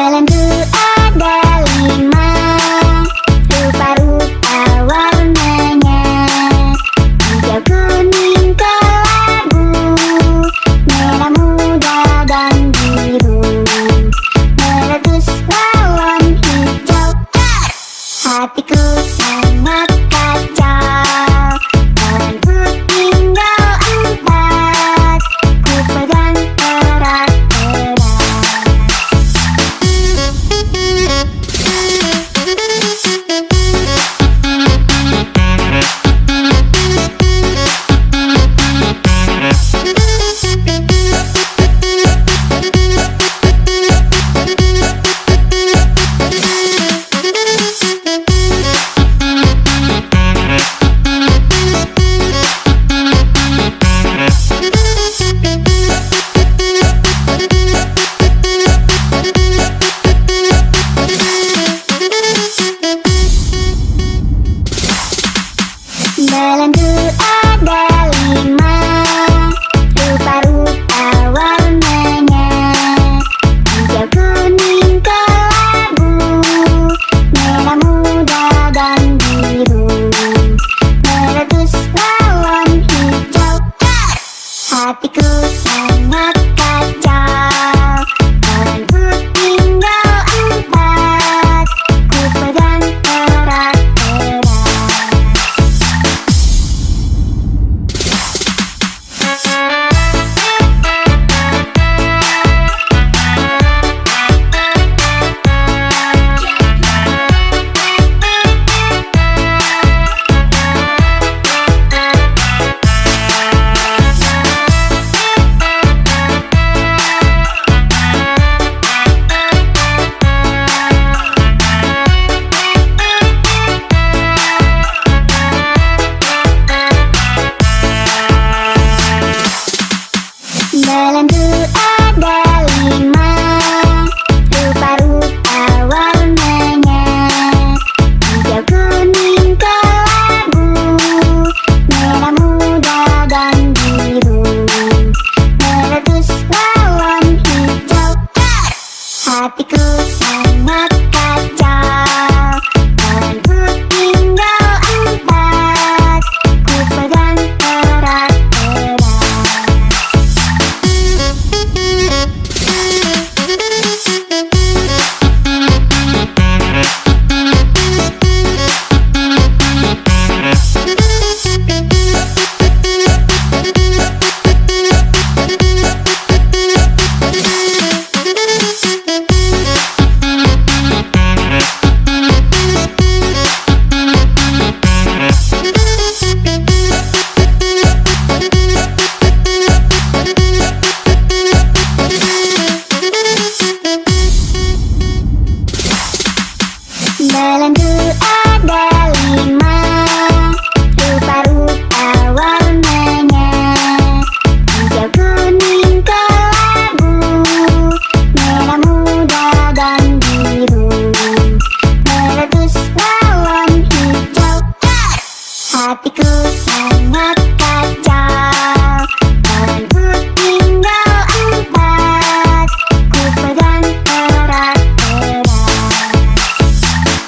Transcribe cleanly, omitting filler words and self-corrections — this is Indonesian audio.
Dalamku ada 5 rupa-rupa warnanya, hijau, kuning, kelabu, merah muda dan biru. Meletus balon hijau, hatiku sangat kacau. Balonku tinggal 4, ku pegang erat-erat. Dalamku ada 5 rupa-rupa warnanya, hijau, kuning, kelabu, merah muda dan biru. Meletus balon hijau, hatiku sangat kacau. Balonku tinggal 4, ku pegang erat-erat. Dalamku ada 5 rupa-rupa warnanya, hijau, kuning, kelabu, merah muda dan biru. Meletus balon hijau, hatiku sangat